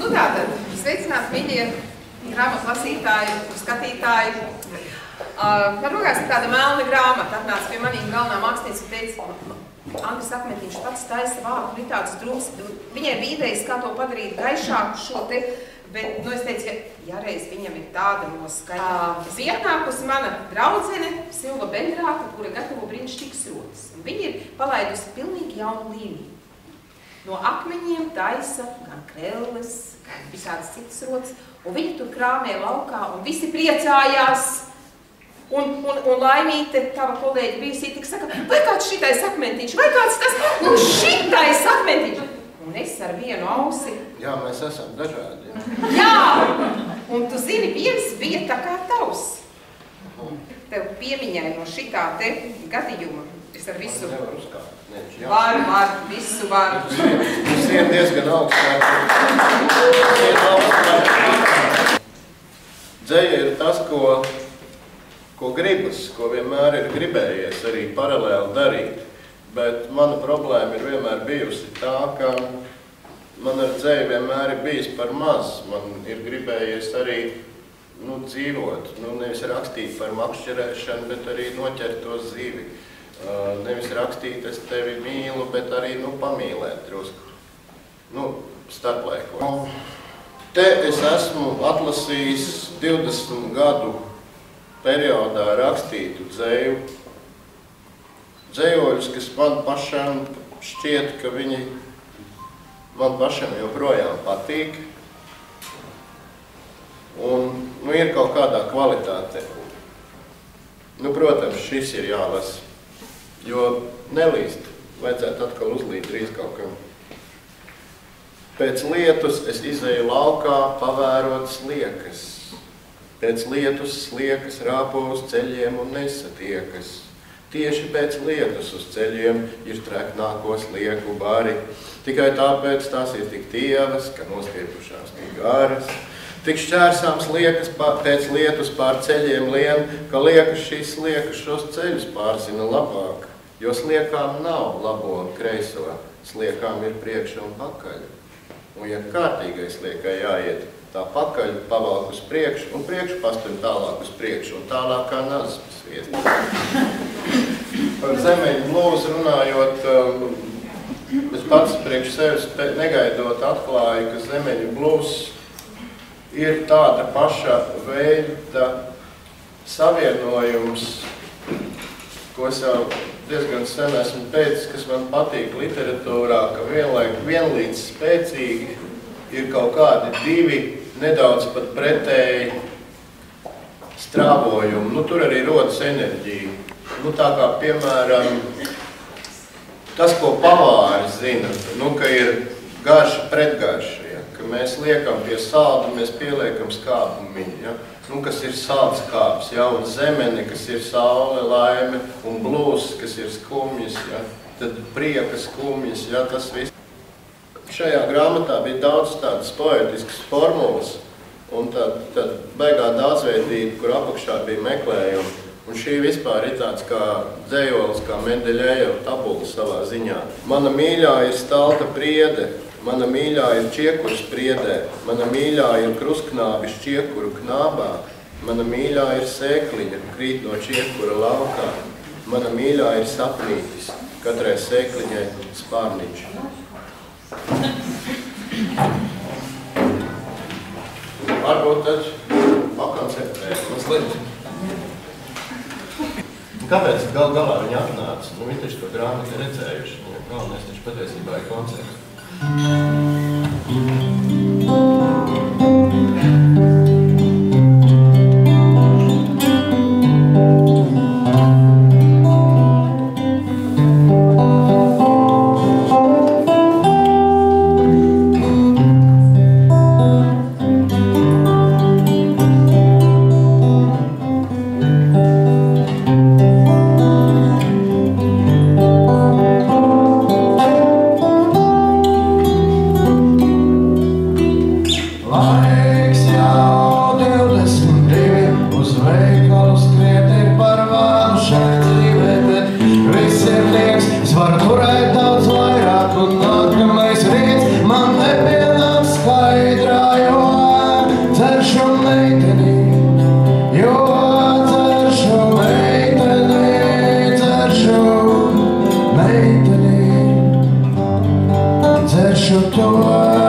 Nu tātad, sveicināti, mīļie grāmatu lasītāji un skatītāji. Man rokās ir tāda melna grāmata, atnāca pie manīm galvenā mākslinieca un teica, Andris Akmentiņš pats taisa vārdu, ir tāds drūms. Viņai bija idejas, kā to padarīt gaišāku šo te, bet, es teicu, ja reiz viņam ir tāda noskaņa. Ir atnākusi mana draudzene, Silva Bendrāta, kura gatavo brīnišķīgas rotas. Viņa ir palaidusi pilnīgi jaunu līniju. No akmeņiem taisa gan krelles, gan visādas citas rotas, un viņi tur krāmē laukā, un visi priecājās. Un Laimīte, tava kolēģi bijusī, tik saka, vai kāds šitais akmentiņš, vai kāds tas, un šitais akmentiņš. Un es ar vienu ausi. Jā, mēs esam dažādi. Jā, un tu zini, viens bija tā kā tavs. Tev piemiņai no šitā te gadījuma. Es ar visu... Nevar uzkāpt. Var, visu var. Tas ir diezgan augstāk. Dzeja ir tas, ko gribas, ko vienmēr ir gribējies arī paralēli darīt. Bet mana problēma ir vienmēr bijusi tā, ka man ar dzeju vienmēr ir bijis par maz. Man ir gribējies arī dzīvot. Nevis rakstīt par makšķerēšanu, bet arī noķert to zivi. Nevis rakstīt, es tevi mīlu, bet arī pamīlēt drusku. Starplaikos. Te es esmu atlasījis 20 gadu periodā rakstītu dzeju. Dzejoļus, kas man pašam šķiet, ka viņi man pašam joprojām patīk. Un ir kaut kādā kvalitāte. Protams, šis ir jālasa. Jo nelīst, vajadzētu atkal uzlīt drīz kaut kam. Pēc lietus es izeju laukā, pavērot sliekas. Pēc lietus sliekas rāpo uz ceļiem un nesatiekas. Tieši pēc lietus uz ceļiem ir treknāko slieku bari. Tikai tāpēc tās ir tik tievas, ka noskiepušās tik garas. Tik šķērsāms sliekas pēc lietus pār ceļiem lien, ka liekas šīs sliekas šos ceļus pārzina labāk. Jo sliekām nav labo un kreiso, sliekām ir priekša un pakaļ. Un ja kārtīgai sliekai jāiet, tā pakaļ pavalk uz priekšu, un priekšu pastuļ tālāk uz priekšu, un tālāk kā nazas pasviest. Par zemeņu blūzu runājot, es pats priekš sevis negaidot atklāju, ka zemeņu blūzs ir tāda paša veida savienojums, ko es jau diezgan sen esmu pēcis, kas man patīk literatūrā, ka vienlīdz spēcīgi ir kaut kādi divi nedaudz pat pretēji strāvojumi. Tur arī rodas enerģija. Tā kā, piemēram, tas, ko pavāri zina, ka ir garša pretgarša. Ka mēs liekam pie salda, mēs pieliekam skāpumiņu, kas ir salds kāps, un zemene, kas ir saule, laime, un blūzs, kas ir skumjas, tad prieka skumjas, tas viss. Šajā grāmatā bija daudz tādas poetiskas formulas, un tad baigā daudzveidība, kur apakšā bija meklējumi. Un šī vispār ir tāds kā dzejolis, kā Mendeļejeva tabula savā ziņā. Mana mīļā ir stalta priede, mana mīļā ir čiekurs priedē, mana mīļā ir krustknābis čiekuru knābā, mana mīļā ir sēkliņa, krīt no čiekura laukā, mana mīļā ir sapnītis, katrai sēkliņai spārniņš. Varbūt tad pakoncentrēt mazliet. Kāpēc gal galā viņi atnāca? Viņi taču to grāmatu redzējuši. Galvenais taču patiesībā ir koncerts. darīšu to.